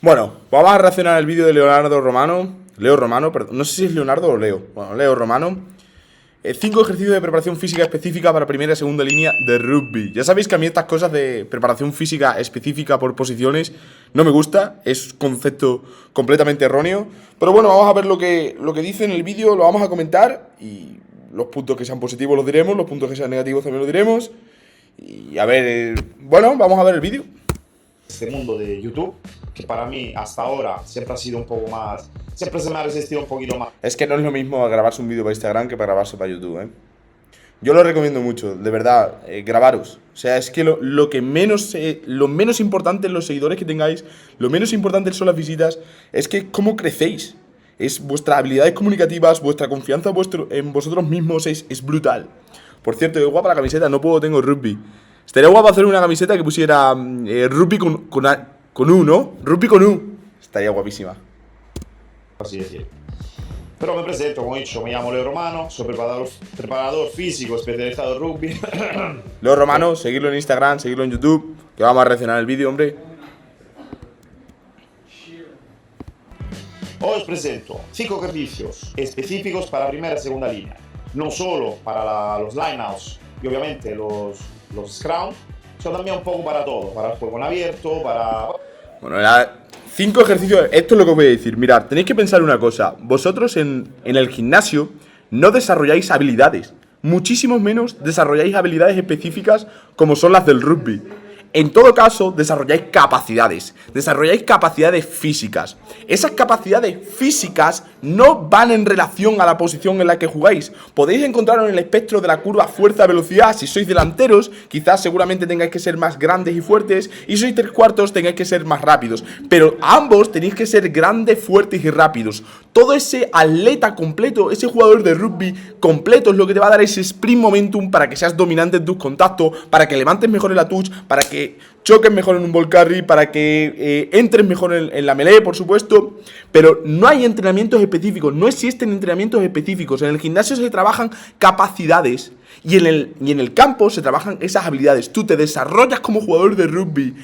Bueno, vamos a reaccionar al vídeo de Leonardo Romano. Leo Romano, perdón. No sé si es Leonardo o Leo. Bueno, Leo Romano. 5 ejercicios de preparación física específica para primera y segunda línea de rugby. Ya sabéis que a mí estas cosas de preparación física específica por posiciones no me gusta. Es concepto completamente erróneo. Pero bueno, vamos a ver lo que dice en el vídeo. Lo vamos a comentar. Y los puntos que sean positivos los diremos. Los puntos que sean negativos también los diremos. Y a ver, bueno, vamos a ver el vídeo. Este mundo de YouTube, que para mí hasta ahora siempre ha sido un poco más, siempre se me ha resistido un poquito más. Es que no es lo mismo grabarse un vídeo para Instagram que para grabarse para YouTube, ¿eh? Yo lo recomiendo mucho, de verdad, grabaros. O sea, es que lo menos importante en los seguidores que tengáis, lo menos importante son las visitas, es que cómo crecéis. Es vuestras habilidades comunicativas, vuestra confianza en vosotros mismos es brutal. Por cierto, qué guapa la camiseta, no puedo, tengo rugby. Estaría guapo hacer una camiseta que pusiera rugby con U, ¿no? Rugby con U. Estaría guapísima. Así decir. Pero me presento, como he dicho, me llamo Leo Romano, soy preparador físico especializado en rugby. Leo Romano, seguidlo en Instagram, seguidlo en YouTube, que vamos a reaccionar al vídeo, hombre. Hoy os presento 5 ejercicios específicos para primera y segunda línea. No solo para los lineouts y obviamente los scrum, sino también un poco para todo, para el juego en abierto, para... Bueno, 5 ejercicios, esto es lo que os voy a decir. Mirad, tenéis que pensar una cosa. Vosotros en el gimnasio no desarrolláis habilidades. Muchísimo menos desarrolláis habilidades específicas como son las del rugby. En todo caso, desarrolláis capacidades físicas. Esas capacidades físicas no van en relación a la posición en la que jugáis. Podéis encontrarlo en el espectro de la curva fuerza-velocidad. Si sois delanteros, quizás seguramente tengáis que ser más grandes y fuertes. Y si sois 3/4, tengáis que ser más rápidos. Pero ambos tenéis que ser grandes, fuertes y rápidos. Todo ese atleta completo, ese jugador de rugby completo es lo que te va a dar ese sprint momentum para que seas dominante en tus contactos, para que levantes mejor en la touch, para que choques mejor en un ball carry, para que entres mejor en la melee, por supuesto. Pero no hay entrenamientos específicos, no existen entrenamientos específicos. En el gimnasio se trabajan capacidades y en el campo se trabajan esas habilidades. Tú te desarrollas como jugador de rugby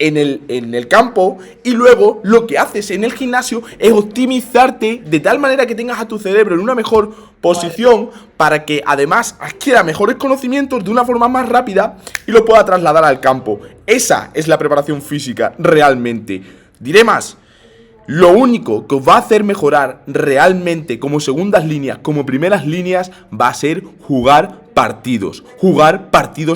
en el campo y luego lo que haces en el gimnasio es optimizarte de tal manera que tengas a tu cerebro en una mejor posición para que además adquiera mejores conocimientos de una forma más rápida y lo pueda trasladar al campo. Esa es la preparación física realmente. Diré más. Lo único que os va a hacer mejorar realmente como segundas líneas, como primeras líneas, va a ser jugar partidos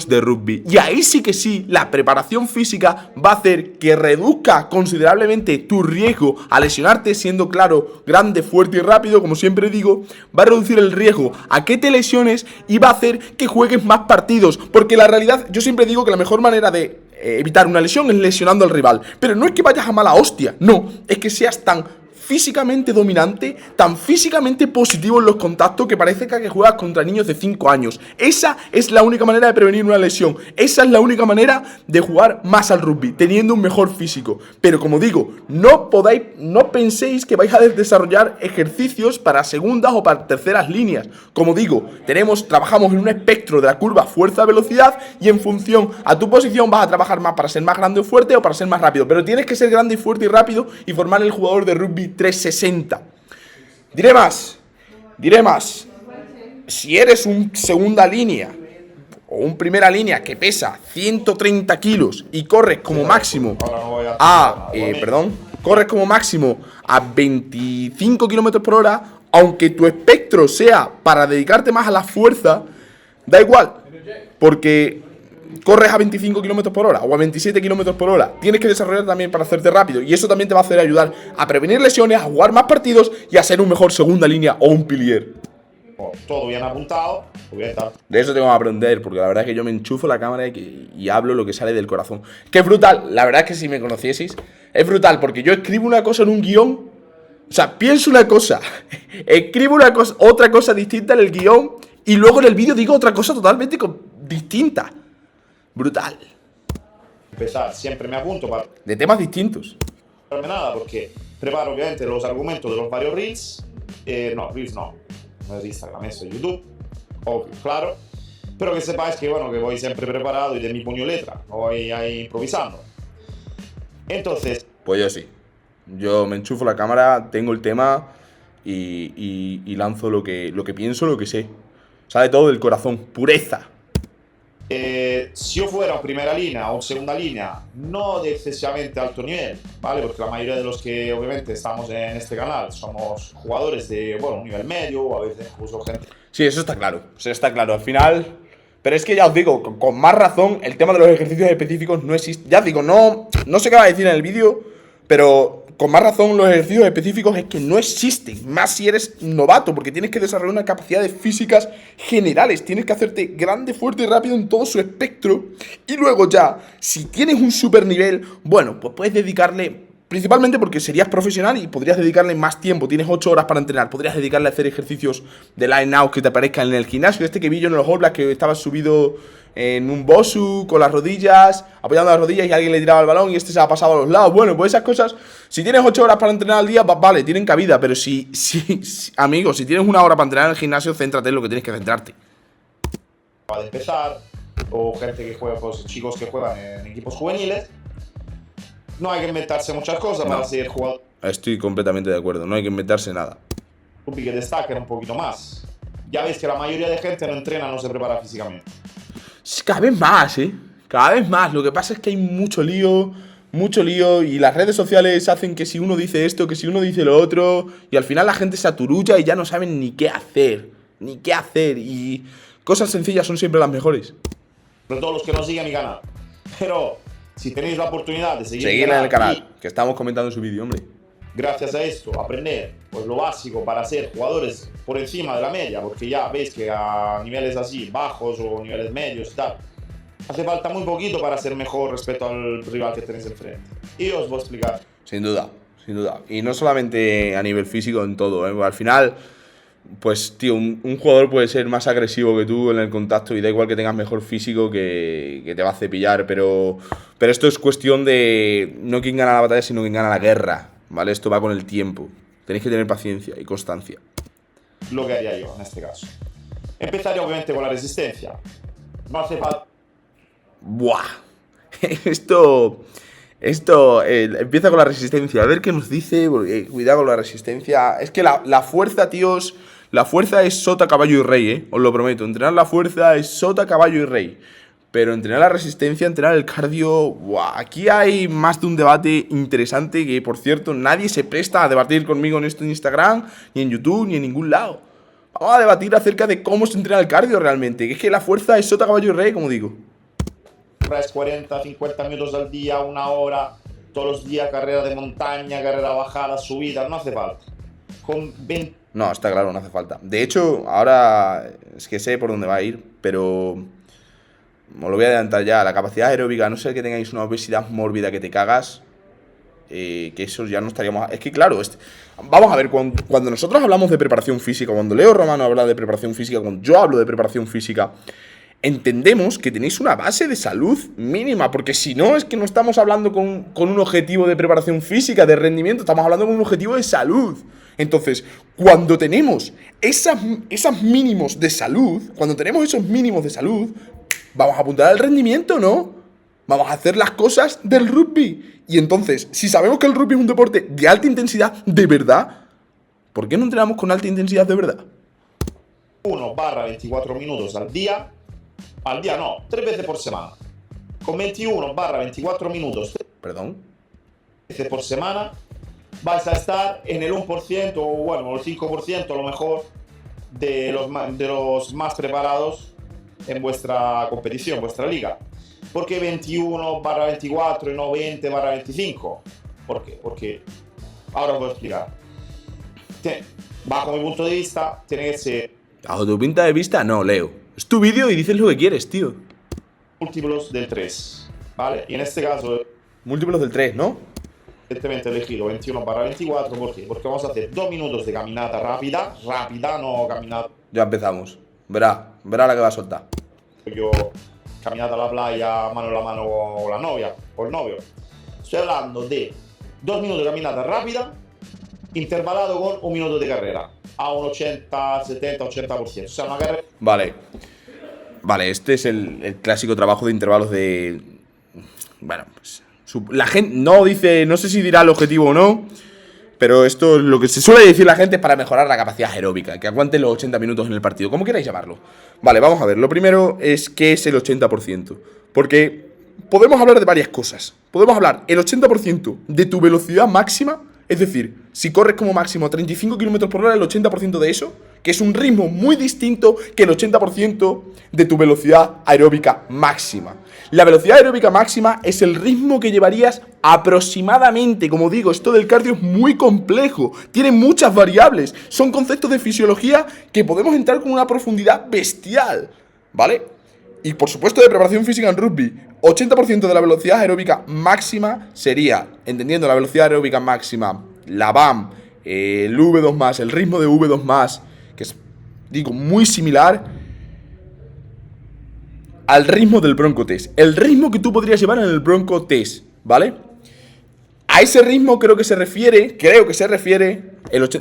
de rugby. Y ahí sí que sí, la preparación física va a hacer que reduzca considerablemente tu riesgo a lesionarte, siendo claro, grande, fuerte y rápido, como siempre digo. Va a reducir el riesgo a que te lesiones y va a hacer que juegues más partidos. Porque la realidad, yo siempre digo que la mejor manera de evitar una lesión es lesionando al rival. Pero no es que vayas a mala hostia, no, es que seas tan físicamente dominante, tan físicamente positivo en los contactos que parece que juegas contra niños de 5 años. Esa es la única manera de prevenir una lesión. Esa es la única manera de jugar más al rugby, teniendo un mejor físico. Pero como digo, no penséis que vais a desarrollar ejercicios para segundas o para terceras líneas. Como digo, trabajamos en un espectro de la curva fuerza-velocidad y en función a tu posición vas a trabajar más para ser más grande o fuerte o para ser más rápido. Pero tienes que ser grande y fuerte y rápido y formar el jugador de rugby 360. Diré más. Si eres un segunda línea o un primera línea que pesa 130 kilos y corres como máximo corres como máximo a 25 kilómetros por hora, aunque tu espectro sea para dedicarte más a la fuerza, da igual, porque corres a 25 km por hora o a 27 km por hora. Tienes que desarrollar también para hacerte rápido. Y eso también te va a hacer ayudar a prevenir lesiones, a jugar más partidos y a ser un mejor segunda línea o un pilier. Todo bien apuntado. De eso tengo que aprender, porque la verdad es que yo me enchufo la cámara y hablo lo que sale del corazón. Que es brutal. La verdad es que si me conocieseis, es brutal, porque yo escribo una cosa en un guión. O sea, pienso una cosa, escribo otra cosa distinta en el guión y luego en el vídeo digo otra cosa totalmente distinta. Brutal. Empezar, siempre me apunto para... De temas distintos. No nada, porque preparo obviamente los argumentos de los varios reels. Reels no es Instagram, eso es YouTube. Obvio, claro. Pero que sepáis que, bueno, que voy siempre preparado y de mi puño y letra. No voy ahí improvisando. Entonces... Pues yo sí. Yo me enchufo la cámara, tengo el tema y lanzo lo que pienso, lo que sé. Sale todo del corazón, pureza. Si yo fuera en primera línea o en segunda línea, no de excesivamente alto nivel, ¿vale? Porque la mayoría de los que obviamente estamos en este canal somos jugadores de, bueno, un nivel medio o a veces incluso gente. Sí, eso está claro. Eso está claro. Al final. Pero es que ya os digo, con más razón, el tema de los ejercicios específicos no existe. Ya os digo, no sé qué va a decir en el vídeo, pero con más razón los ejercicios específicos es que no existen. Más si eres novato, porque tienes que desarrollar unas capacidades físicas generales. Tienes que hacerte grande, fuerte y rápido en todo su espectro. Y luego ya, si tienes un super nivel, bueno, pues puedes dedicarle. Principalmente porque serías profesional y podrías dedicarle más tiempo. Tienes 8 horas para entrenar. Podrías dedicarle a hacer ejercicios de line out que te aparezcan en el gimnasio. Este que vi yo en los All Blacks, que estaba subido en un bosu con las rodillas, apoyando las rodillas y alguien le tiraba el balón y este se ha pasado a los lados. Bueno, pues esas cosas, si tienes 8 horas para entrenar al día, vale, tienen cabida. Pero amigo, si tienes 1 hora para entrenar en el gimnasio, céntrate en lo que tienes que centrarte. Para empezar, o gente que juega, pues chicos que juegan en equipos juveniles. No hay que inventarse muchas cosas para ser jugador. Estoy completamente de acuerdo, no hay que inventarse nada. Que destaque un poquito más. Ya veis que la mayoría de gente no entrena, no se prepara físicamente. Cada vez más, cada vez más. Lo que pasa es que hay mucho lío y las redes sociales hacen que si uno dice esto, que si uno dice lo otro, y al final la gente se aturulla y ya no saben ni qué hacer, y cosas sencillas son siempre las mejores. Sobre todo los que no siguen mi canal. Pero si tenéis la oportunidad de seguir en el canal, que estamos comentando en su vídeo, hombre. Gracias a esto, aprender pues lo básico para ser jugadores por encima de la media, porque ya veis que a niveles así, bajos o niveles medios y tal, hace falta muy poquito para ser mejor respecto al rival que tenéis enfrente. Y os voy a explicar. Sin duda. Y no solamente a nivel físico, en todo, Al final, pues, tío, un jugador puede ser más agresivo que tú en el contacto y da igual que tengas mejor físico que te va a cepillar, pero esto es cuestión de no quién gana la batalla, sino quién gana la guerra, ¿vale? Esto va con el tiempo. Tenéis que tener paciencia y constancia. Lo que haría yo en este caso. Empezaría obviamente con la resistencia. No hace falta. ¡Buah! Esto empieza con la resistencia. A ver qué nos dice, porque cuidado con la resistencia. Es que la fuerza, tíos, la fuerza es sota, caballo y rey, os lo prometo. Entrenar la fuerza es sota, caballo y rey. Pero entrenar la resistencia, entrenar el cardio... ¡Buah! Aquí hay más de un debate interesante que, por cierto, nadie se presta a debatir conmigo en esto en Instagram, ni en YouTube, ni en ningún lado. Vamos a debatir acerca de cómo se entrena el cardio realmente. Que es que la fuerza es sota, caballo y rey, como digo. 40, 50 minutos al día, 1 hora, todos los días, carrera de montaña, carrera bajada, subida, no hace falta. Con 20... No, está claro, no hace falta. De hecho, ahora es que sé por dónde va a ir, pero os lo voy a adelantar ya. La capacidad aeróbica, a no ser que tengáis una obesidad mórbida que te cagas, que eso ya no estaríamos... Es que claro, vamos a ver, cuando nosotros hablamos de preparación física, cuando Leo Romano habla de preparación física, cuando yo hablo de preparación física, entendemos que tenéis una base de salud mínima, porque si no es que no estamos hablando con un objetivo de preparación física, de rendimiento, estamos hablando con un objetivo de salud. Entonces, cuando tenemos esas mínimos de salud, vamos a apuntar al rendimiento, ¿no? Vamos a hacer las cosas del rugby. Y entonces, si sabemos que el rugby es un deporte de alta intensidad de verdad, ¿por qué no entrenamos con alta intensidad de verdad? 1/24 minutos al día no, 3 veces por semana. Con 21/24 minutos. ¿Perdón? Veces por semana vais a estar en el 1% o bueno, el 5% a lo mejor de los más preparados en vuestra competición, vuestra liga. ¿Por qué 21/24 y no 20/25? ¿Por qué? Porque ahora os voy a explicar. Bajo mi punto de vista, tiene que ser... Bajo tu punto de vista, no, Leo. Es tu vídeo y dices lo que quieres, tío. Múltiplos del 3, ¿vale? Y en este caso... Múltiplos del 3, ¿no? Evidentemente he elegido 21/24, ¿por qué? Porque vamos a hacer 2 minutos de caminata rápida, no caminata... Ya empezamos. Verá la que va a soltar. Yo, caminata a la playa, mano en la mano con la novia, o el novio. Estoy hablando de 2 minutos de caminata rápida, intervalado con 1 minuto de carrera. A un 80, 70, 80%. O sea, una carrera... Vale, este es el clásico trabajo de intervalos de... Bueno, pues La gente no dice, no sé si dirá el objetivo o no, pero esto es lo que se suele decir la gente, es para mejorar la capacidad aeróbica, que aguante los 80 minutos en el partido, como queráis llamarlo. Vale, vamos a ver. Lo primero es qué es el 80%. Porque podemos hablar de varias cosas. Podemos hablar el 80% de tu velocidad máxima, es decir, si corres como máximo a 35 km por hora, el 80% de eso, que es un ritmo muy distinto que el 80% de tu velocidad aeróbica máxima. La velocidad aeróbica máxima es el ritmo que llevarías aproximadamente. Como digo, esto del cardio es muy complejo, tiene muchas variables, son conceptos de fisiología que podemos entrar con una profundidad bestial, ¿vale? Y por supuesto de preparación física en rugby, 80% de la velocidad aeróbica máxima sería, entendiendo la velocidad aeróbica máxima, la VAM, el V2+, el ritmo de V2+, que es, digo, muy similar al ritmo del Bronco Test. El ritmo que tú podrías llevar en el Bronco Test, ¿vale? A ese ritmo creo que se refiere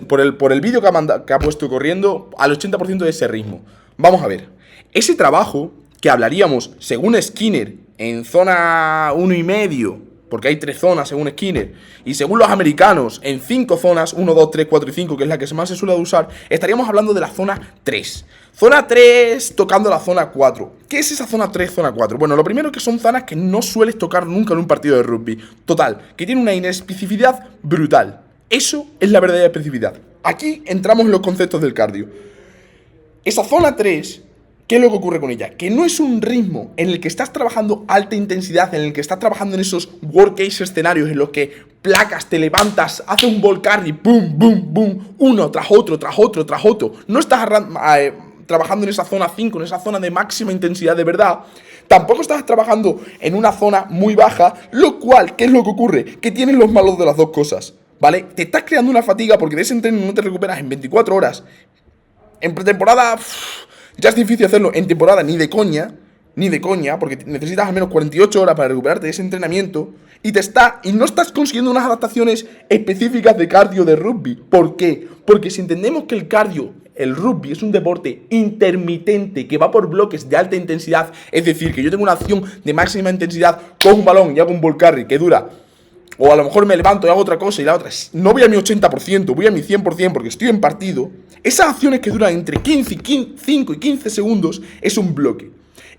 por el vídeo que ha puesto corriendo, al 80% de ese ritmo. Vamos a ver. Ese trabajo que hablaríamos, según Skinner, en zona 1,5, porque hay 3 zonas según Skinner, y según los americanos, en 5 zonas, 1, 2, 3, 4 y 5, que es la que más se suele usar, estaríamos hablando de la zona 3. Zona 3 tocando la zona 4. ¿Qué es esa zona 3, zona 4? Bueno, lo primero es que son zonas que no sueles tocar nunca en un partido de rugby. Total, que tiene una inespecificidad brutal. Eso es la verdadera especificidad. Aquí entramos en los conceptos del cardio. Esa zona 3... ¿qué es lo que ocurre con ella? Que no es un ritmo en el que estás trabajando alta intensidad, en el que estás trabajando en esos workcase escenarios en los que placas, te levantas, haces un ball carry, boom, boom, boom, uno tras otro, tras otro, tras otro. No estás trabajando en esa zona 5, en esa zona de máxima intensidad de verdad. Tampoco estás trabajando en una zona muy baja, lo cual, ¿qué es lo que ocurre? Que tienes los malos de las dos cosas, ¿vale? Te estás creando una fatiga porque de ese entreno no te recuperas en 24 horas. En pretemporada... ya es difícil hacerlo en temporada ni de coña, porque necesitas al menos 48 horas para recuperarte de ese entrenamiento y no estás consiguiendo unas adaptaciones específicas de cardio de rugby. ¿Por qué? Porque si entendemos que el rugby es un deporte intermitente que va por bloques de alta intensidad, es decir, que yo tengo una acción de máxima intensidad, cojo un balón y hago un ball carry que dura, o a lo mejor me levanto y hago otra cosa y la otra no voy a mi 80%, voy a mi 100% porque estoy en partido. Esas acciones que duran entre 5 y 15 segundos es un bloque.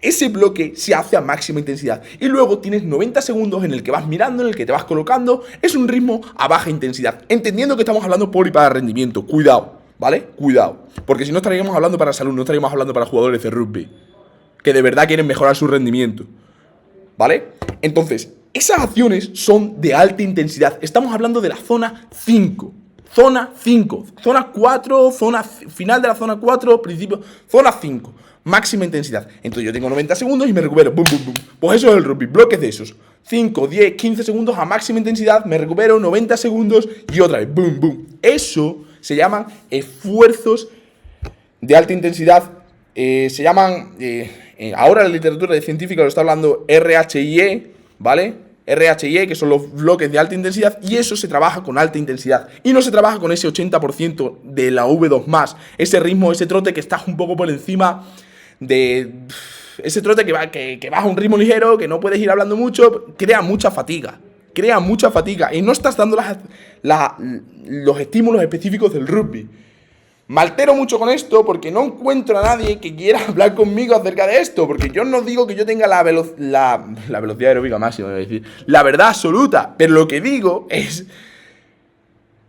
Ese bloque se hace a máxima intensidad. Y luego tienes 90 segundos en el que vas mirando, en el que te vas colocando. Es un ritmo a baja intensidad. Entendiendo que estamos hablando por y para rendimiento. Cuidado, ¿vale? Cuidado. Porque si no estaríamos hablando para salud, no estaríamos hablando para jugadores de rugby que de verdad quieren mejorar su rendimiento, ¿vale? Entonces, esas acciones son de alta intensidad. Estamos hablando de la zona 5. Zona 5. Zona 4, final de la zona 4, principio. Zona 5. Máxima intensidad. Entonces yo tengo 90 segundos y me recupero. Boom, boom, boom. Pues eso es el rugby. Bloques de esos. 5, 10, 15 segundos a máxima intensidad. Me recupero 90 segundos y otra vez. Boom, boom. Eso se llaman esfuerzos de alta intensidad. Se llaman... ahora la literatura científica lo está hablando RHIE, ¿vale? RHIE, que son los bloques de alta intensidad, y eso se trabaja con alta intensidad. Y no se trabaja con ese 80% de la V2+, ese ritmo, ese trote que estás un poco por encima de... ese trote que vas a un ritmo ligero, que no puedes ir hablando mucho, crea mucha fatiga. Y no estás dando los estímulos específicos del rugby. Me altero mucho con esto porque no encuentro a nadie que quiera hablar conmigo acerca de esto. Porque yo no digo que yo tenga la velocidad aeróbica máxima, es decir, la verdad absoluta. Pero lo que digo es...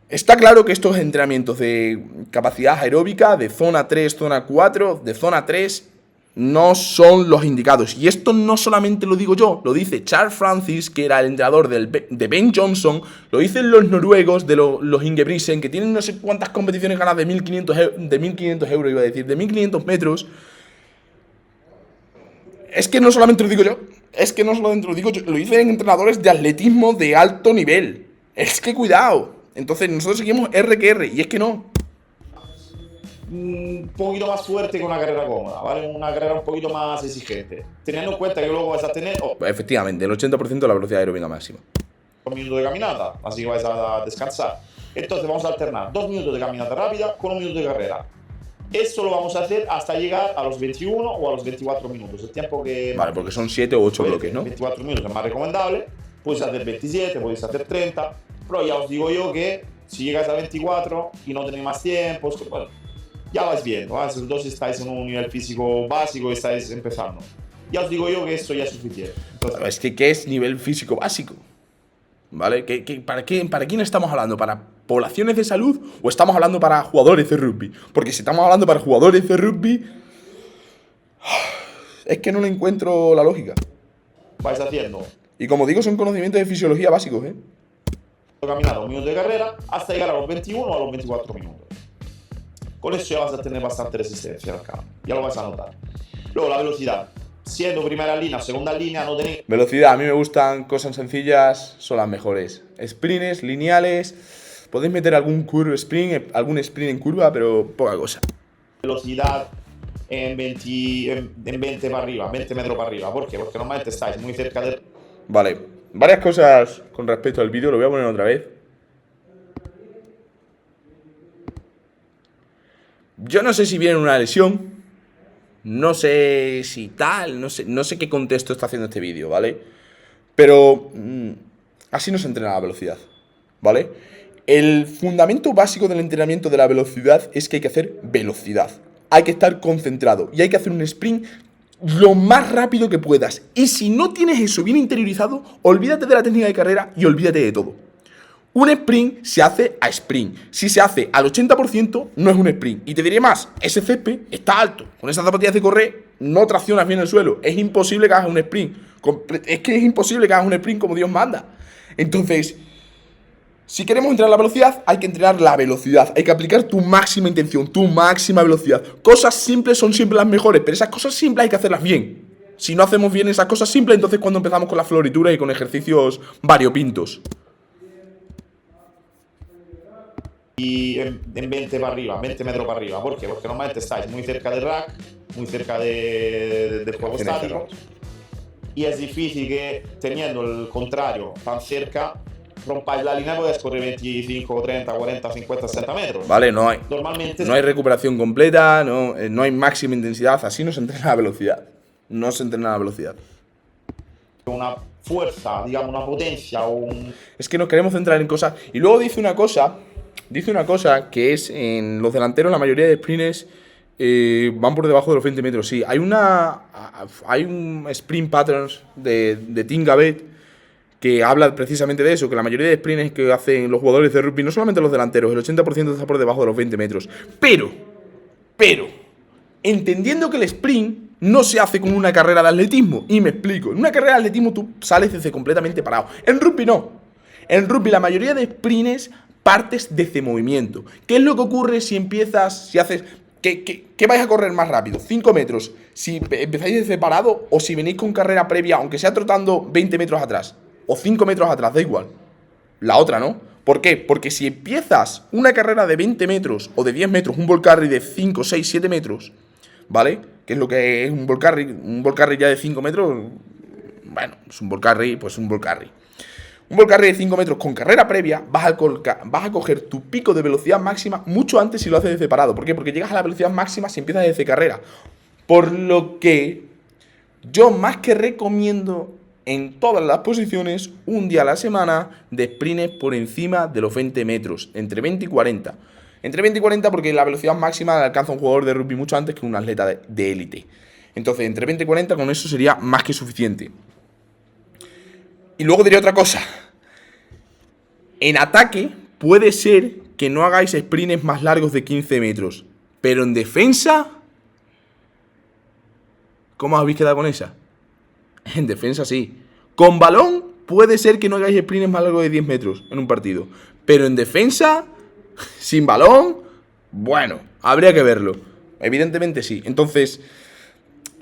está claro que estos entrenamientos de capacidad aeróbica, de zona 3, zona 4, de zona 3... no son los indicados. Y esto no solamente lo digo yo, lo dice Charles Francis, que era el entrenador de Ben Johnson, lo dicen los noruegos de los Ingebrigtsen, que tienen no sé cuántas competiciones ganadas de 1.500 euros, iba a decir, de 1.500 metros. Es que no solamente lo digo yo, lo dicen entrenadores de atletismo de alto nivel. Es que cuidado. Entonces nosotros seguimos R que R, y es que no. Un poquito más fuerte que una carrera cómoda, ¿vale? Una carrera un poquito más exigente. Teniendo en cuenta que luego vas a tener... efectivamente, el 80% de la velocidad aeróbica máxima. 2 minutos de caminata, así que vais a descansar. Entonces vamos a alternar 2 minutos de caminata rápida con 1 minuto de carrera. Esto lo vamos a hacer hasta llegar a los 21 o a los 24 minutos. El tiempo que... vale, porque son 7 o 8 bloques, ¿no? 24 minutos es más recomendable. Podéis hacer 27, podéis hacer 30, pero ya os digo yo que si llegáis a 24 y no tenéis más tiempo, bueno, ya vais viendo, ¿eh? Vosotros estáis en un nivel físico básico y estáis empezando. Ya os digo yo que esto ya es suficiente. Entonces, Es que, ¿qué es nivel físico básico? ¿Vale? ¿Para quién estamos hablando? ¿Para poblaciones de salud o estamos hablando para jugadores de rugby? Porque si estamos hablando para jugadores de rugby, es que no le encuentro la lógica. vais haciendo Y como digo, son conocimientos de fisiología básicos, ¿eh? caminar 1 minuto de carrera hasta llegar a los 21 o a los 24 minutos. Con eso ya vas a tener bastante resistencia al cambio, ya lo vas a notar. Luego la velocidad, siendo primera línea o segunda línea, no tenéis Velocidad, a mí me gustan cosas sencillas, son las mejores. Sprints, lineales, podéis meter algún algún sprint en curva, pero poca cosa. velocidad en 20 para arriba, 20 metros para arriba. ¿Por qué? Porque normalmente estáis muy cerca del... Vale, varias cosas con respecto al vídeo, lo voy a poner otra vez. Yo no sé si viene una lesión, no sé si tal, no sé qué contexto está haciendo este vídeo, ¿vale? Pero así no se entrena la velocidad, ¿vale? El fundamento básico del entrenamiento de la velocidad es que hay que hacer velocidad. Hay que estar concentrado y hay que hacer un sprint lo más rápido que puedas. Y si no tienes eso bien interiorizado, olvídate de la técnica de carrera y olvídate de todo. Un sprint se hace a sprint. Si se hace al 80%, no es un sprint. Y te diré más, ese césped está alto. Con esas zapatillas de correr, no traccionas bien el suelo. Es imposible que hagas un sprint. Es que es imposible que hagas un sprint como Dios manda. Entonces, si queremos entrenar la velocidad, hay que entrenar la velocidad. Hay que aplicar tu máxima intención, tu máxima velocidad. Cosas simples son siempre las mejores, pero esas cosas simples hay que hacerlas bien. Si no hacemos bien esas cosas simples, entonces cuando empezamos con las florituras y con ejercicios variopintos. Y en 20 para arriba, 20 metros para arriba. ¿Por qué? Porque normalmente estáis muy cerca del rack, muy cerca del juego estático. Y es difícil que teniendo el contrario tan cerca, rompáis la línea y podéis correr 25, 30, 40, 50, 60 metros. Vale, no hay Normalmente recuperación completa, no hay máxima intensidad, así no se entrena la velocidad. No se entrena la velocidad. una fuerza, digamos, una potencia o un... Es que nos queremos centrar en cosas. Y luego dice una cosa que es en los delanteros la mayoría de sprints van por debajo de los 20 metros. Sí, hay un sprint patterns de Tim Gavet que habla precisamente de eso, que la mayoría de sprints que hacen los jugadores de rugby, no solamente los delanteros, el 80% está por debajo de los 20 metros. Pero, entendiendo que el sprint no se hace con una carrera de atletismo, y me explico, en una carrera de atletismo tú sales desde completamente parado. En rugby no. En rugby la mayoría de sprints partes desde movimiento. ¿Qué es lo que ocurre si empiezas, si haces... ¿Qué vais a correr más rápido? 5 metros. Si empezáis desde parado o si venís con carrera previa, aunque sea trotando 20 metros atrás. O 5 metros atrás, da igual. La otra, ¿no? ¿Por qué? Porque si empiezas una carrera de 20 metros o de 10 metros, un ball carry de 5, 6, 7 metros, ¿vale? ¿Qué es lo que es un ball carry? Un ball carry ya de 5 metros, bueno, es un ball carry, pues un ball carry. Un ball carry de 5 metros con carrera previa, vas a coger tu pico de velocidad máxima mucho antes si lo haces desde parado. ¿Por qué? Porque llegas a la velocidad máxima si empiezas desde carrera. Por lo que yo más que recomiendo en todas las posiciones un día a la semana de sprints por encima de los 20 metros, entre 20 y 40. Entre 20 y 40 porque la velocidad máxima la alcanza un jugador de rugby mucho antes que un atleta de élite. Entonces, entre 20 y 40 con eso sería más que suficiente. Y luego diré otra cosa. En ataque puede ser que no hagáis sprints más largos de 15 metros. Pero en defensa... ¿Cómo os habéis quedado con esa? En defensa sí. Con balón puede ser que no hagáis sprints más largos de 10 metros en un partido. Pero en defensa, sin balón, bueno, habría que verlo. Evidentemente sí. Entonces,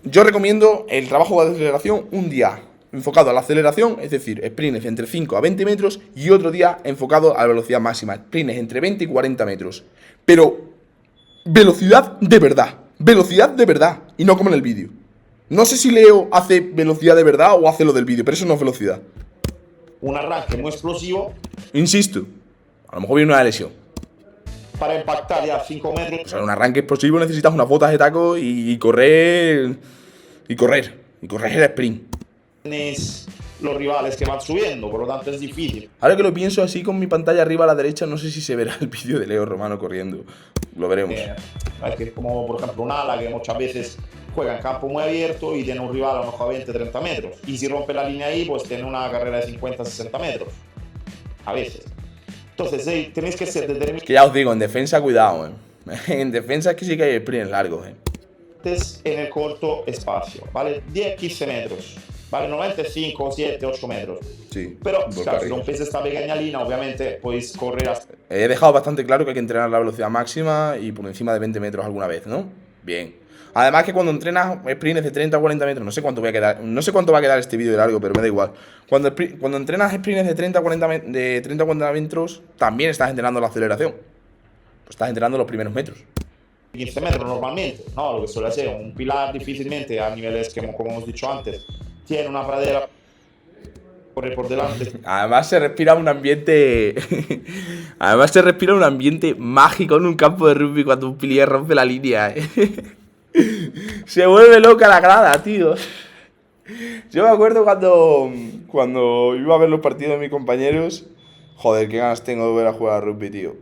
yo recomiendo el trabajo de aceleración un día enfocado a la aceleración, es decir, sprints entre 5 a 20 metros, y otro día enfocado a la velocidad máxima, sprints entre 20 y 40 metros. Pero velocidad de verdad, y no como en el vídeo. No sé si Leo hace velocidad de verdad o hace lo del vídeo, pero eso no es velocidad. Un arranque muy explosivo. Insisto, a lo mejor viene una lesión. Para impactar ya 5 metros. O sea, un arranque explosivo necesitas unas botas de taco y correr. Y correr el sprint. Tienes los rivales que van subiendo, por lo tanto es difícil. Ahora que lo pienso así con mi pantalla arriba a la derecha, no sé si se verá el vídeo de Leo Romano corriendo. Lo veremos. Es que como por ejemplo un ala que muchas veces juega en campo muy abierto y tiene un rival a lo mejor a 20-30 metros. Y si rompe la línea ahí, pues tiene una carrera de 50-60 metros. A veces. Entonces, tenéis que ser determinantes. Que ya os digo, en defensa, cuidado, En defensa es que sí que hay sprints largos, En el corto espacio, ¿vale? 10-15 metros, ¿vale? Normalmente 5, 7, 8 metros. Sí. Pero, claro, si rompes esta pequeña línea, obviamente podéis correr hasta... He dejado bastante claro que hay que entrenar la velocidad máxima y por encima de 20 metros alguna vez, ¿no? Bien. Además que cuando entrenas sprints de 30 o 40 metros, no sé cuánto va a quedar este vídeo de largo, pero me da igual. Cuando entrenas sprints de 30 o 40 metros, también estás entrenando la aceleración. Pues estás entrenando los primeros metros. 15 metros normalmente, ¿no? Lo que suele hacer un pilar difícilmente a niveles que, como hemos dicho antes, tiene una pradera por delante. Además se respira un ambiente mágico en un campo de rugby cuando un pilier rompe la línea, Se vuelve loca la grada, tío. Yo me acuerdo cuando iba a ver los partidos de mis compañeros. Joder, qué ganas tengo de volver a jugar a rugby, tío.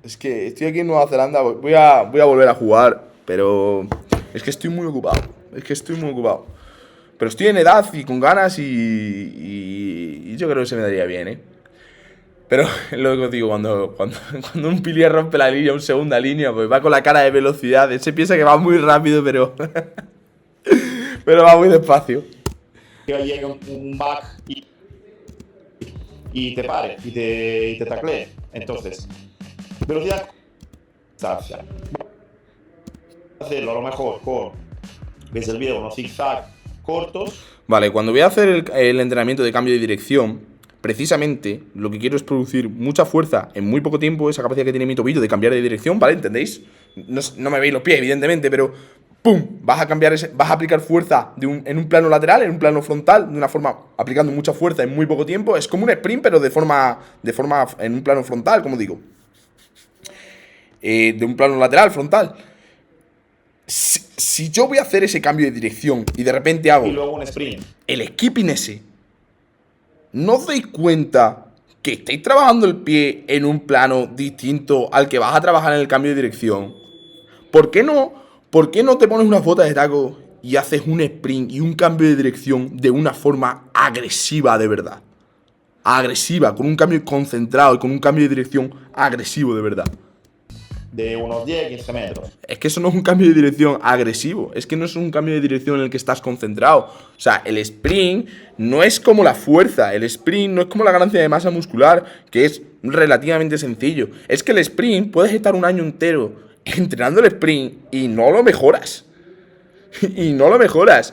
Es que estoy aquí en Nueva Zelanda, voy a volver a jugar, pero es que estoy muy ocupado. Pero estoy en edad y con ganas y yo creo que se me daría bien, Pero lo que os digo, cuando un pilier rompe la línea, un segunda línea, pues va con la cara de velocidad. Se piensa que va muy rápido, pero pero va muy despacio. Que llegue un back y te pare, y te taclee. Entonces, velocidad, distancia. Hacerlo a lo mejor con, ves el vídeo, unos zigzag cortos. Vale, cuando voy a hacer el entrenamiento de cambio de dirección, precisamente lo que quiero es producir mucha fuerza en muy poco tiempo, esa capacidad que tiene mi tobillo de cambiar de dirección, ¿vale? ¿Entendéis? No me veis los pies, evidentemente, pero ¡pum! Vas a aplicar fuerza en un plano lateral, en un plano frontal, de una forma, aplicando mucha fuerza en muy poco tiempo. Es como un sprint, pero de forma en un plano frontal, como digo. De un plano lateral, frontal. Si yo voy a hacer ese cambio de dirección y de repente hago y luego un sprint, el skipping ese, ¿no os dais cuenta que estáis trabajando el pie en un plano distinto al que vas a trabajar en el cambio de dirección? ¿Por qué no te pones unas botas de taco y haces un sprint y un cambio de dirección de una forma agresiva de verdad? Agresiva, con un cambio concentrado y con un cambio de dirección agresivo de verdad. De unos 10-15 metros. Es que eso no es un cambio de dirección agresivo. Es que no es un cambio de dirección en el que estás concentrado. O sea, el sprint no es como la fuerza. El sprint no es como la ganancia de masa muscular, que es relativamente sencillo. Es que el sprint puedes estar un año entero entrenando el sprint y no lo mejoras.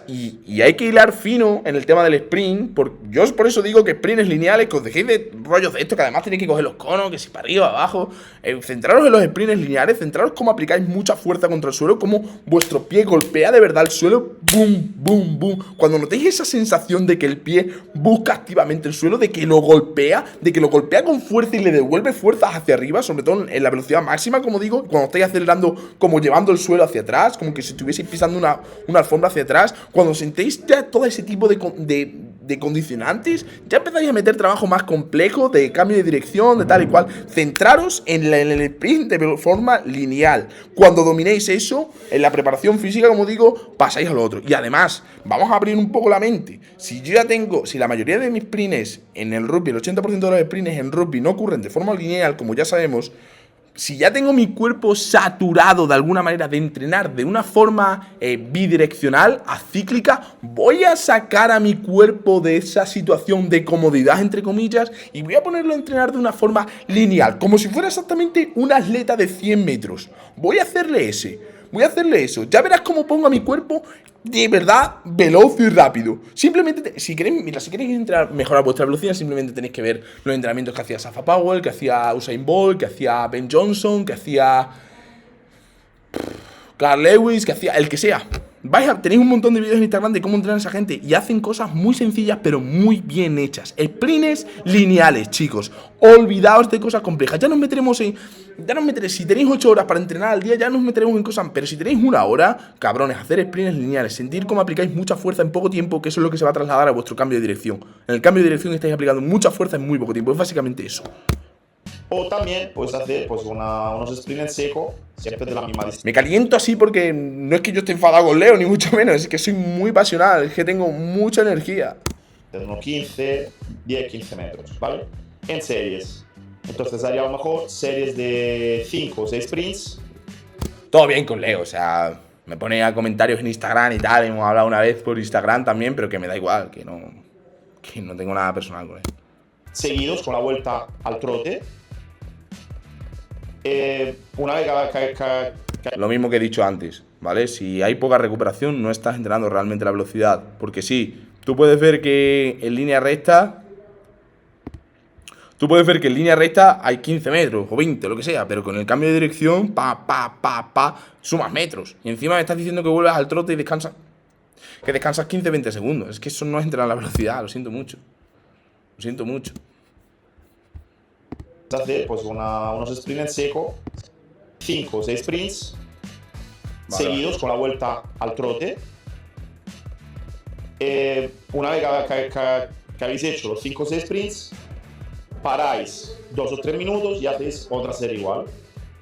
Y hay que hilar fino en el tema del sprint. Yo por eso digo que sprints lineales, que os dejéis de rollos de esto, que además tenéis que coger los conos, que si para arriba, abajo. Centraros en los sprints lineales, centraros cómo aplicáis mucha fuerza contra el suelo, cómo vuestro pie golpea de verdad el suelo. Boom, boom, boom. Cuando notéis esa sensación de que el pie busca activamente el suelo, de que lo golpea con fuerza y le devuelve fuerzas hacia arriba, sobre todo en la velocidad máxima, como digo, cuando estáis acelerando, como llevando el suelo hacia atrás, como que si estuvieseis pisando una alfombra hacia atrás. Cuando sentéis ya todo ese tipo de condicionantes, ya empezáis a meter trabajo más complejo de cambio de dirección, de tal y cual. Centraros en el sprint de forma lineal. Cuando dominéis eso, en la preparación física, como digo, pasáis a lo otro. Y además, vamos a abrir un poco la mente. Si la mayoría de mis sprints en el rugby, el 80% de los sprints en rugby no ocurren de forma lineal, como ya sabemos, si ya tengo mi cuerpo saturado de alguna manera de entrenar de una forma bidireccional, acíclica, voy a sacar a mi cuerpo de esa situación de comodidad, entre comillas, y voy a ponerlo a entrenar de una forma lineal, como si fuera exactamente un atleta de 100 metros. Voy a hacerle eso. Ya verás cómo pongo a mi cuerpo de verdad veloz y rápido. Simplemente, si queréis mejorar vuestra velocidad, simplemente tenéis que ver los entrenamientos que hacía Safa Powell, que hacía Usain Bolt, que hacía Ben Johnson, que hacía Carl Lewis, que hacía el que sea. tenéis un montón de vídeos en Instagram de cómo entrenan esa gente y hacen cosas muy sencillas pero muy bien hechas. Sprints lineales, chicos. Olvidaos de cosas complejas. Ya nos meteremos, si tenéis 8 horas para entrenar al día, ya nos meteremos en cosas. Pero si tenéis 1 hora, cabrones, hacer sprints lineales, sentir cómo aplicáis mucha fuerza en poco tiempo, que eso es lo que se va a trasladar a vuestro cambio de dirección. En el cambio de dirección estáis aplicando mucha fuerza en muy poco tiempo. Es básicamente eso. O también puedes hacer pues, unos sprints en seco, siempre de la misma distancia. Me caliento así porque no es que yo esté enfadado con Leo, ni mucho menos. Es que soy muy pasional, es que tengo mucha energía. De unos 10, 15 metros, ¿vale? En series. Entonces haría a lo mejor series de 5 o 6 sprints. Todo bien con Leo, o sea, me pone a comentarios en Instagram y tal. Hemos hablado una vez por Instagram también, pero que me da igual, que no tengo nada personal con él. Seguidos con la vuelta al trote. Una vez Lo mismo que he dicho antes, ¿vale? Si hay poca recuperación, no estás entrenando realmente la velocidad. Porque sí, tú puedes ver que en línea recta hay 15 metros o 20, lo que sea, pero con el cambio de dirección, sumas metros. Y encima me estás diciendo que vuelvas al trote y descansas 15-20 segundos. Es que eso no es entrenar la velocidad, lo siento mucho. Lo siento mucho. Hacer pues unos sprints en seco, 5 o 6 sprints, seguidos con la vuelta al trote. Una vez que habéis hecho los 5 o 6 sprints, paráis 2 o 3 minutos y hacéis otra serie igual.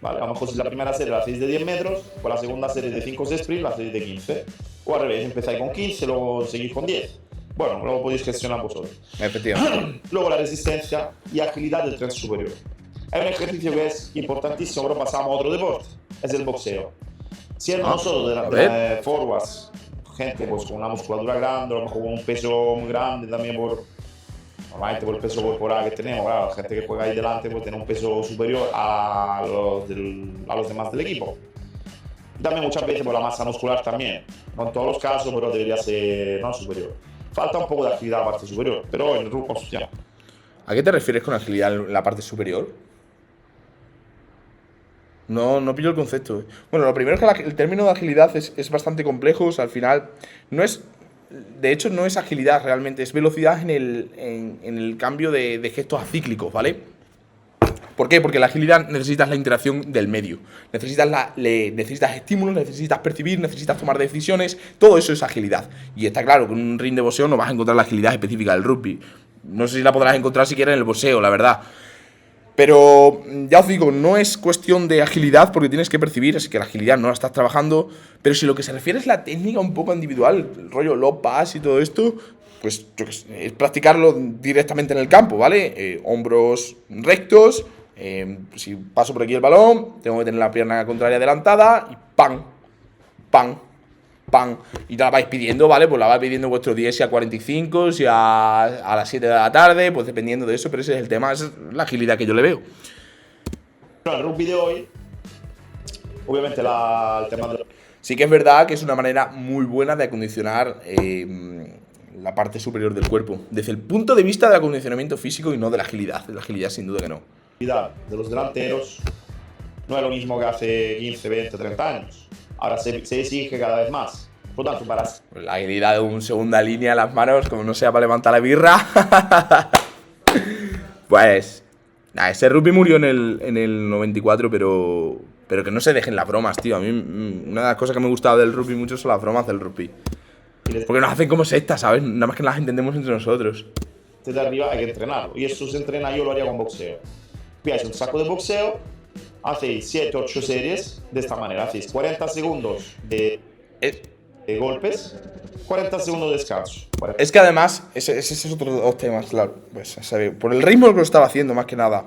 ¿Vale? A lo mejor si la primera serie la hacéis de 10 metros, pues la segunda serie de 5 o 6 sprints la hacéis de 15. O al revés, empezáis con 15, luego seguís con 10. Bueno, luego podéis gestionar vosotros. Efectivamente. Luego la resistencia y agilidad del tren superior. Hay un ejercicio que es importantísimo, pero pasamos a otro deporte, es el boxeo. Siendo nosotros de forwards, gente pues, con una musculatura grande, a lo mejor con un peso muy grande también normalmente por el peso corporal que tenemos, claro, la gente que juega ahí delante pues tiene un peso superior a los demás del equipo. También muchas veces por la masa muscular también, no en todos los casos, pero debería ser no superior. Falta un poco de agilidad en la parte superior, pero en el RUP construcción. ¿A qué te refieres con agilidad en la parte superior? No pillo el concepto. Bueno, lo primero es que el término de agilidad es bastante complejo. O sea, al final, de hecho, no es agilidad realmente, es velocidad en el cambio de gestos acíclicos, ¿vale? ¿Por qué? Porque la agilidad necesitas la interacción del medio. Necesitas estímulos, necesitas percibir, necesitas tomar decisiones. Todo eso es agilidad. Y está claro que en un ring de boxeo no vas a encontrar la agilidad específica del rugby. No sé si la podrás encontrar siquiera en el boxeo, la verdad. Pero ya os digo, no es cuestión de agilidad porque tienes que percibir, así que la agilidad no la estás trabajando. Pero si lo que se refiere es la técnica un poco individual, el rollo low pass y todo esto, pues yo qué sé, es practicarlo directamente en el campo, ¿vale? Hombros rectos. Si paso por aquí el balón, tengo que tener la pierna contraria adelantada y ¡pam! ¡pam! ¡pam! Y te la vais pidiendo, ¿vale? Pues la vais pidiendo vuestros 10 si a 45, si a las 7 de la tarde, pues dependiendo de eso, pero ese es el tema, esa es la agilidad que yo le veo. El rugby de hoy, obviamente el tema de... Sí que es verdad que es una manera muy buena de acondicionar la parte superior del cuerpo, desde el punto de vista del acondicionamiento físico y no de la agilidad. De la agilidad sin duda que no. De los delanteros no es lo mismo que hace 15, 20, 30 años. Ahora se exige cada vez más. Por tanto, para... La agilidad de un segunda línea en las manos, como no sea para levantar la birra. Pues... Nah, ese rugby murió en el 94, pero que no se dejen las bromas, tío. A mí una de las cosas que me gustaba del rugby mucho son las bromas del rugby. Porque nos hacen como sectas, ¿sabes? Nada más que las entendemos entre nosotros. Desde arriba hay que entrenarlo. Y eso se entrena, yo lo haría con boxeo. Pilláis un saco de boxeo, hacéis 7, 8 series de esta manera. Hacéis 40 segundos de golpes, 40 segundos de descanso. Es que además, ese es otro de los temas, claro. Pues, por el ritmo que lo estaba haciendo, más que nada.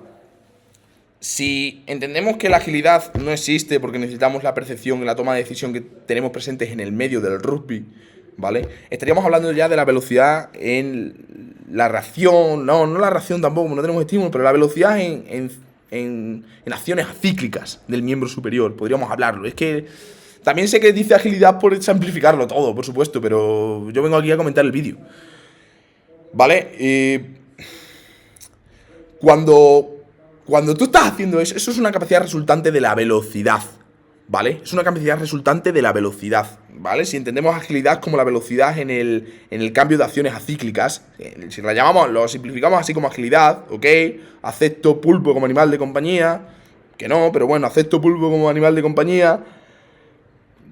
Si entendemos que la agilidad no existe porque necesitamos la percepción y la toma de decisión que tenemos presentes en el medio del rugby, ¿vale? Estaríamos hablando ya de la velocidad en la reacción, no la reacción tampoco, no tenemos estímulo, pero la velocidad en acciones acíclicas del miembro superior, podríamos hablarlo. Es que también sé que dice agilidad por simplificarlo todo, por supuesto, pero yo vengo aquí a comentar el vídeo, ¿vale? Cuando tú estás haciendo eso es una capacidad resultante de la velocidad, ¿vale? Es una capacidad resultante de la velocidad. ¿vale? Si entendemos agilidad como la velocidad en el cambio de acciones acíclicas, si lo simplificamos así como agilidad, ¿ok? Acepto pulpo como animal de compañía, que no, pero bueno, acepto pulpo como animal de compañía.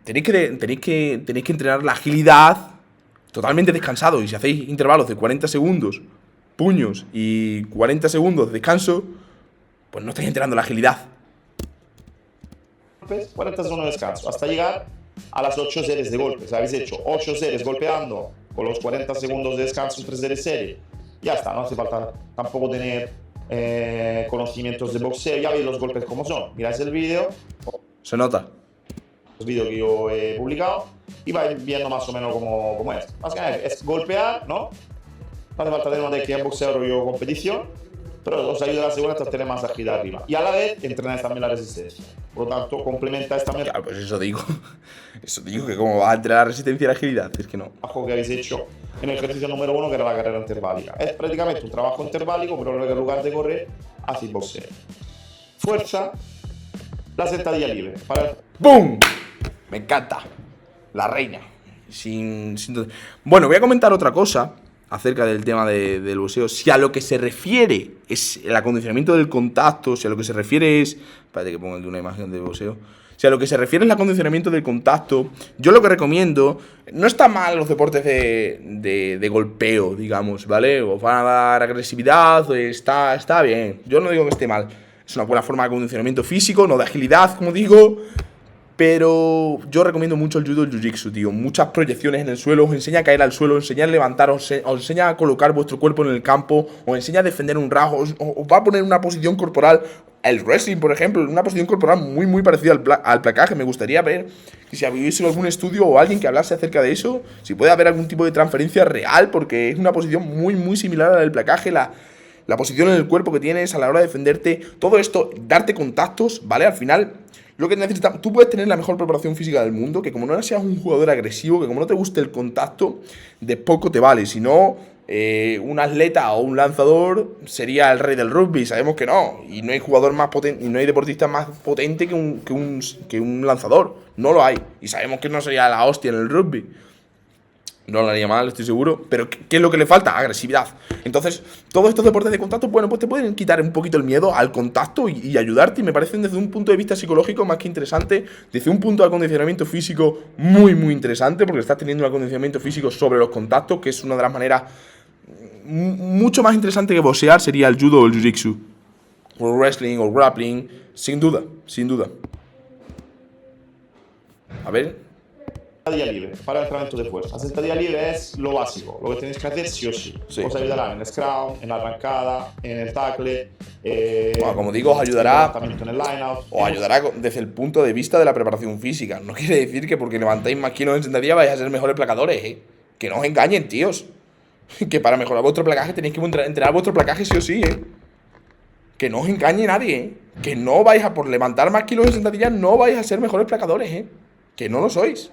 Tenéis que entrenar la agilidad totalmente descansado. Y si hacéis intervalos de 40 segundos, puños y 40 segundos de descanso, pues no estáis entrenando la agilidad. 40 segundos de descanso, hasta llegar a las 8 series de golpes. Habéis hecho 8 series golpeando con los 40 segundos de descanso entre serie. Ya está, no hace falta tampoco tener conocimientos de boxeo. Ya veis los golpes como son. Miráis el vídeo. Se nota. Los vídeos que yo he publicado y vais viendo más o menos cómo es. Más que nada es golpear, ¿no? No hace falta tener una técnica en boxeo o competición, pero os ayuda a asegurar a tener más agilidad arriba. Y a la vez entrenáis también la resistencia. Por lo tanto, complementáis también. Claro, pues eso digo. Eso digo, que como vas a entrenar la resistencia y la agilidad, es que no. El trabajo que habéis hecho en el ejercicio número 1, que era la carrera interválica. Es prácticamente un trabajo interválico, pero en lugar de correr, hacéis boxeo. Fuerza, la sentadilla libre. ¡Bum! Me encanta. La reina. Bueno, voy a comentar otra cosa acerca del tema del boxeo. Si a lo que se refiere es el acondicionamiento del contacto, si a lo que se refiere es... Espérate que pongo aquí una imagen de boxeo. Si a lo que se refiere es el acondicionamiento del contacto, yo lo que recomiendo... No está mal los deportes de golpeo, digamos, ¿vale? Os van a dar agresividad, está bien. Yo no digo que esté mal. Es una buena forma de acondicionamiento físico, no de agilidad, como digo... Pero yo recomiendo mucho el judo y el jiu-jitsu, tío. Muchas proyecciones en el suelo, os enseña a caer al suelo, os enseña a levantar, os enseña a colocar vuestro cuerpo en el campo, os enseña a defender un rasgo, os va a poner una posición corporal. El wrestling, por ejemplo, una posición corporal muy parecida al placaje. Me gustaría ver si hubiese algún estudio o alguien que hablase acerca de eso, si puede haber algún tipo de transferencia real, porque es una posición muy similar a la del placaje. La posición en el cuerpo que tienes a la hora de defenderte, todo esto, darte contactos, ¿vale? Al final... Lo que necesitas, tú puedes tener la mejor preparación física del mundo, que como no seas un jugador agresivo, que como no te guste el contacto, de poco te vale. Si no, un atleta o un lanzador sería el rey del rugby. Sabemos que no. Y no hay jugador más potente, y no hay deportista más potente que un lanzador. No lo hay. Y sabemos que no sería la hostia en el rugby. No lo haría mal, estoy seguro. Pero ¿qué es lo que le falta? Agresividad. Entonces, todos estos deportes de contacto, bueno, pues te pueden quitar un poquito el miedo al contacto y ayudarte. Y me parecen desde un punto de vista psicológico más que interesante. Desde un punto de acondicionamiento físico muy interesante. Porque estás teniendo un acondicionamiento físico sobre los contactos, que es una de las maneras mucho más interesante que boxear sería el judo o el jiu-jitsu. O el wrestling o el grappling. Sin duda. A ver... Sentadilla libre, para el entrenamiento de fuerza. La sentadilla libre es lo básico, lo que tenéis que hacer sí o sí. Os ayudará en el scrum, en la arrancada, en el tackle. Bueno, como digo, os ayudará. En el line-out. Os ayudará desde el punto de vista de la preparación física. No quiere decir que porque levantáis más kilos en sentadilla vais a ser mejores placadores, ¿eh? Que no os engañen, tíos. Que para mejorar vuestro placaje tenéis que entrenar vuestro placaje sí o sí, ¿eh? Que no os engañe nadie, ¿eh? Que no vais a, por levantar más kilos en sentadilla, no vais a ser mejores placadores, ¿eh? Que no lo sois.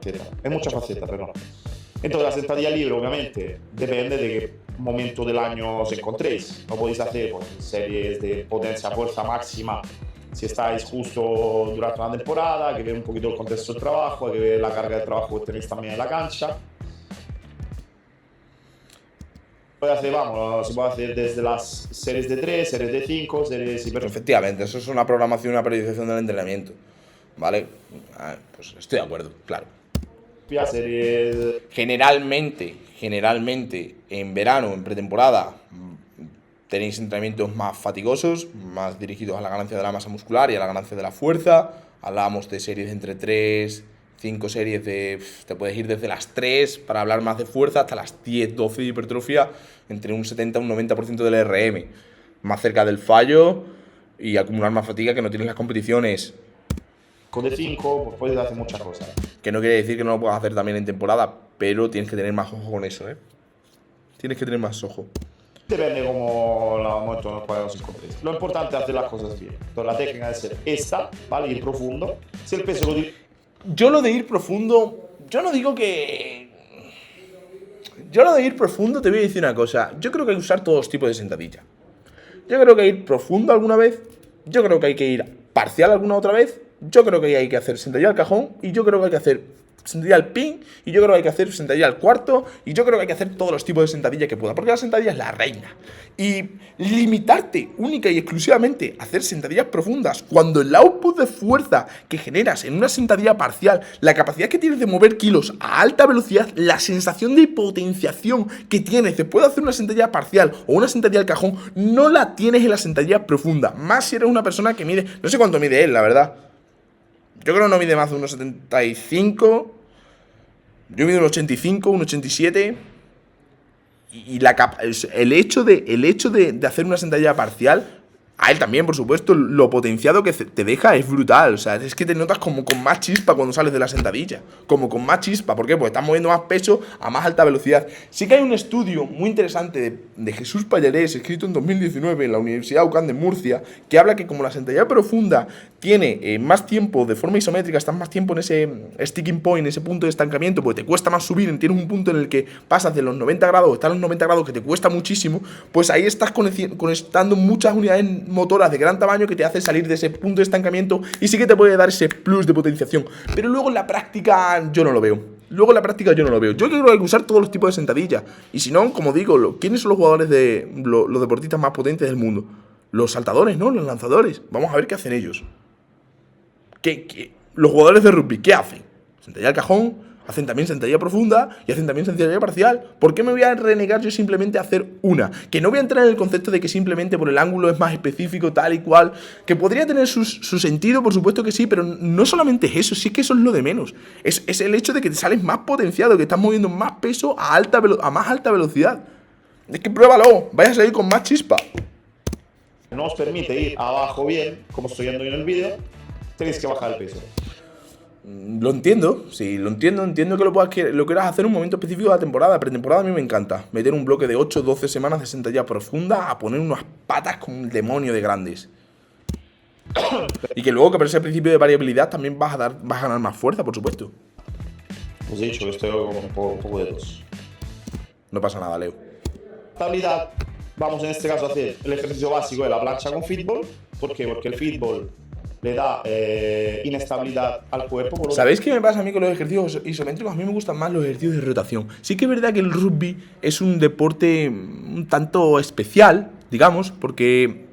Es mucha faceta, pero no. Entonces la sentadilla libre obviamente depende de qué momento del año os encontréis. No podéis hacer pues, series de potencia fuerza máxima si estáis justo durante una temporada, hay que ver un poquito el contexto del trabajo, hay que ver la carga de trabajo que tenéis también en la cancha. Se puede hacer desde las series de 3, series de 5, series... Efectivamente, eso es una programación, una periodización del entrenamiento. ¿Vale? Pues estoy de acuerdo, claro. Generalmente, en verano, en pretemporada, tenéis entrenamientos más fatigosos, más dirigidos a la ganancia de la masa muscular y a la ganancia de la fuerza. Hablábamos de series de entre 3, 5 series de... Te puedes ir desde las 3 para hablar más de fuerza hasta las 10, 12 de hipertrofia, entre un 70 y un 90% del RM. Más cerca del fallo y acumular más fatiga que no tienes las competiciones. Con de 5 pues puedes hacer muchas cosas. Que no quiere decir que no lo puedas hacer también en temporada, pero tienes que tener más ojo con eso, ¿eh? Tienes que tener más ojo. Depende cómo el momento en el cual os encontréis. Lo importante es hacer las cosas bien. Entonces la técnica debe ser esta, ¿vale? Ir profundo. Si el peso lo... Yo lo de ir profundo, yo no digo que... Yo lo de ir profundo te voy a decir una cosa. Yo creo que hay que usar todos los tipos de sentadilla. Yo creo que ir profundo alguna vez. Yo creo que hay que ir parcial alguna otra vez. yo creo que hay que hacer sentadilla al cajón, y yo creo que hay que hacer sentadilla al pin, y yo creo que hay que hacer sentadilla al cuarto, y yo creo que hay que hacer todos los tipos de sentadilla que pueda, porque la sentadilla es la reina. Y limitarte única y exclusivamente a hacer sentadillas profundas, cuando el output de fuerza que generas en una sentadilla parcial, la capacidad que tienes de mover kilos a alta velocidad, la sensación de potenciación que tienes después de hacer una sentadilla parcial o una sentadilla al cajón, no la tienes en la sentadilla profunda, más si eres una persona que mide, no sé cuánto mide él, la verdad. Yo creo que no mide más de unos 75. Yo mido un 85, un 87. Y el hecho de hacer una sentadilla parcial, a él también, por supuesto, lo potenciado que te deja es brutal. O sea, es que te notas como con más chispa cuando sales de la sentadilla. Como con más chispa. ¿Por qué? Porque estás moviendo más peso a más alta velocidad. Sí que hay un estudio muy interesante de Jesús Pallarés, escrito en 2019 en la Universidad UCAM de Murcia, que habla que como la sentadilla profunda tiene más tiempo de forma isométrica, estás más tiempo en ese sticking point, en ese punto de estancamiento, porque te cuesta más subir, tienes un punto en el que pasas de los 90 grados, estás a los 90 grados que te cuesta muchísimo, pues ahí estás conectando muchas unidades motoras de gran tamaño que te hace salir de ese punto de estancamiento y sí que te puede dar ese plus de potenciación. Pero luego en la práctica yo no lo veo. Yo creo que hay que usar todos los tipos de sentadillas. Y si no, como digo, ¿quiénes son los jugadores de los deportistas más potentes del mundo? Los saltadores, ¿no? Los lanzadores. Vamos a ver qué hacen ellos. Los jugadores de rugby, ¿qué hacen? Sentadilla al cajón, hacen también sentadilla profunda y hacen también sentadilla parcial. ¿Por qué me voy a renegar yo simplemente a hacer una? Que no voy a entrar en el concepto de que simplemente por el ángulo es más específico, tal y cual, que podría tener su sentido, por supuesto que sí, pero no solamente es eso, sí que eso es lo de menos. Es el hecho de que te sales más potenciado, que estás moviendo más peso a más alta velocidad. Es que pruébalo, vayas a salir con más chispa. No os permite ir abajo bien, como estoy viendo en el vídeo, tenéis que bajar el peso. Lo entiendo, sí, lo entiendo que lo quieras hacer en un momento específico de la temporada. Pretemporada a mí me encanta. Meter un bloque de 8-12 semanas de sentadilla profunda a poner unas patas con un demonio de grandes. Y que luego que por ese principio de variabilidad también vas a ganar más fuerza, por supuesto. Os he dicho que estoy con un poco de tos. No pasa nada, Leo. Estabilidad. Vamos en este caso a hacer el ejercicio básico de la plancha con fitball. ¿Por qué? Porque el fitball le da inestabilidad al cuerpo. ¿Sabéis qué me pasa a mí con los ejercicios isométricos? A mí me gustan más los ejercicios de rotación. Sí que es verdad que el rugby es un deporte un tanto especial, digamos, porque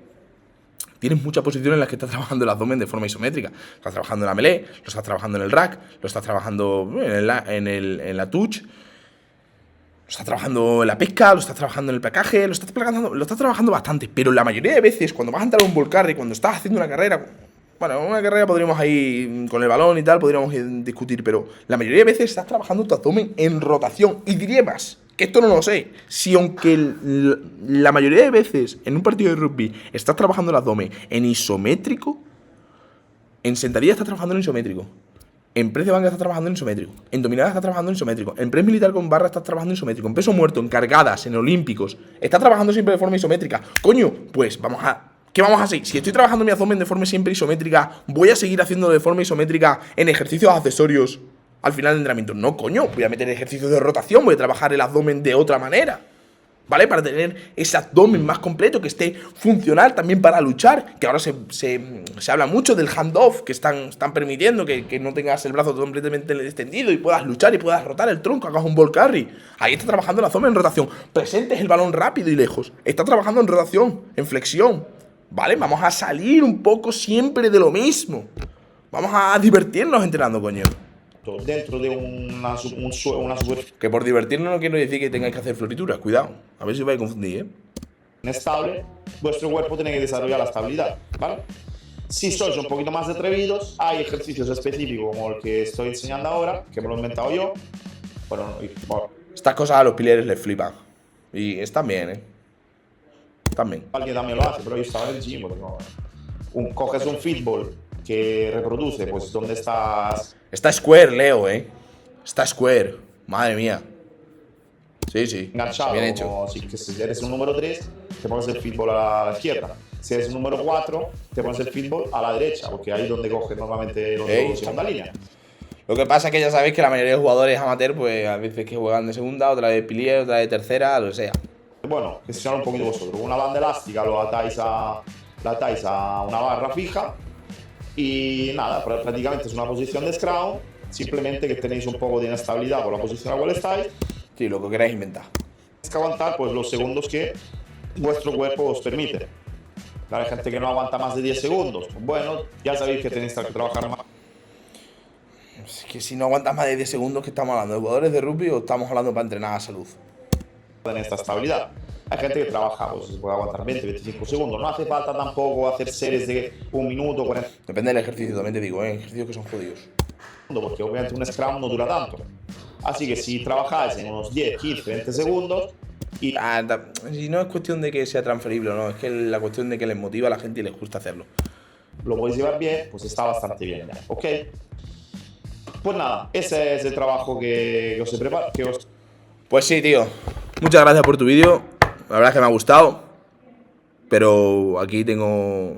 tienes muchas posiciones en las que estás trabajando el abdomen de forma isométrica. Estás trabajando en la melee, lo estás trabajando en el rack, lo estás trabajando en la touch, lo estás trabajando en la pesca, lo estás trabajando en el placaje, lo estás trabajando bastante. Pero la mayoría de veces, cuando vas a entrar a un volcarry, cuando estás haciendo una carrera, bueno, una carrera podríamos ahí, con el balón y tal, podríamos discutir, pero la mayoría de veces estás trabajando tu abdomen en rotación. Y diría más, que esto no lo sé, si aunque la mayoría de veces en un partido de rugby estás trabajando el abdomen en isométrico, en sentadilla estás trabajando en isométrico, en press de banca estás trabajando en isométrico, en dominada estás trabajando en isométrico, en press militar con barra estás trabajando en isométrico, en peso muerto, en cargadas, en olímpicos, estás trabajando siempre de forma isométrica. Coño, pues ¿qué vamos a hacer? Si estoy trabajando mi abdomen de forma siempre isométrica, ¿voy a seguir haciendo de forma isométrica en ejercicios accesorios al final del entrenamiento? No, coño, voy a meter ejercicios de rotación, voy a trabajar el abdomen de otra manera, ¿vale? Para tener ese abdomen más completo, que esté funcional también para luchar, que ahora se habla mucho del handoff, que están permitiendo que no tengas el brazo completamente extendido y puedas luchar y puedas rotar el tronco, hagas un ball carry. Ahí está trabajando el abdomen en rotación. Presentes el balón rápido y lejos. Está trabajando en rotación, en flexión. ¿Vale? Vamos a salir un poco siempre de lo mismo. Vamos a divertirnos entrenando, coño. Dentro de una superficie. Que por divertirnos no quiero decir que tengáis que hacer florituras. Cuidado, a ver si os vais a confundir, ¿eh? Inestable, vuestro cuerpo tiene que desarrollar la estabilidad, ¿vale? Si sois un poquito más atrevidos, hay ejercicios específicos como el que estoy enseñando ahora, que me lo he inventado yo. Bueno, estas cosas a los pilares les flipan. Y están bien, ¿eh? También. Alguien también lo hace, pero yo estaba en el gym. Coges un fitball que reproduce, pues, ¿dónde estás? Está square, Leo, ¿eh? Está square. Madre mía. Sí. Enganchado. Bien hecho. Como si eres un número 3, te pones el fitball a la izquierda. Si eres un número 4, te pones el fitball a la derecha, porque ahí es donde coges normalmente los dos segunda línea. Lo que pasa es que ya sabéis que la mayoría de jugadores amateur, pues a veces que juegan de segunda, otra de pilier, otra de tercera, lo que sea. Bueno, gestionar un poquito vosotros. Una banda elástica la atáis a una barra fija Y nada, prácticamente es una posición de Scrum, simplemente que tenéis un poco de inestabilidad por la posición a la cual estáis. Sí, lo que queráis inventar. Tenéis que aguantar pues, los segundos que vuestro cuerpo os permite. Claro, hay gente que no aguanta más de 10 segundos. Bueno, ya sabéis que tenéis que trabajar más. Es que si no aguantas más de 10 segundos, ¿qué estamos hablando? ¿De jugadores de rugby o estamos hablando para entrenar a salud? En esta estabilidad. Hay gente que trabaja, pues puede aguantar 20, 25 segundos. No hace falta tampoco hacer series de 1 minuto, 40 Depende del ejercicio, también te digo, ejercicios que son jodidos. segundos, porque obviamente un Scrum no dura tanto. Así que si trabajáis en unos 10, 15, 20 segundos y Si no es cuestión de que sea transferible o no, es que la cuestión de que les motiva a la gente y les gusta hacerlo. lo podéis llevar bien, pues está bastante bien ya, ¿ok? Pues nada, ese es el trabajo que os he preparado. Pues sí, tío. Muchas gracias por tu vídeo. La verdad es que me ha gustado. Pero aquí tengo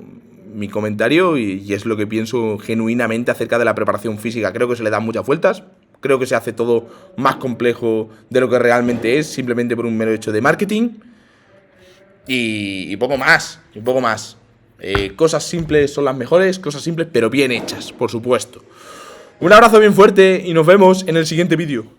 mi comentario y es lo que pienso genuinamente acerca de la preparación física. Creo que se le dan muchas vueltas. Creo que se hace todo más complejo de lo que realmente es, simplemente por un mero hecho de marketing. Y poco más. Y poco más. Cosas simples son las mejores, cosas simples pero bien hechas, por supuesto. Un abrazo bien fuerte y nos vemos en el siguiente vídeo.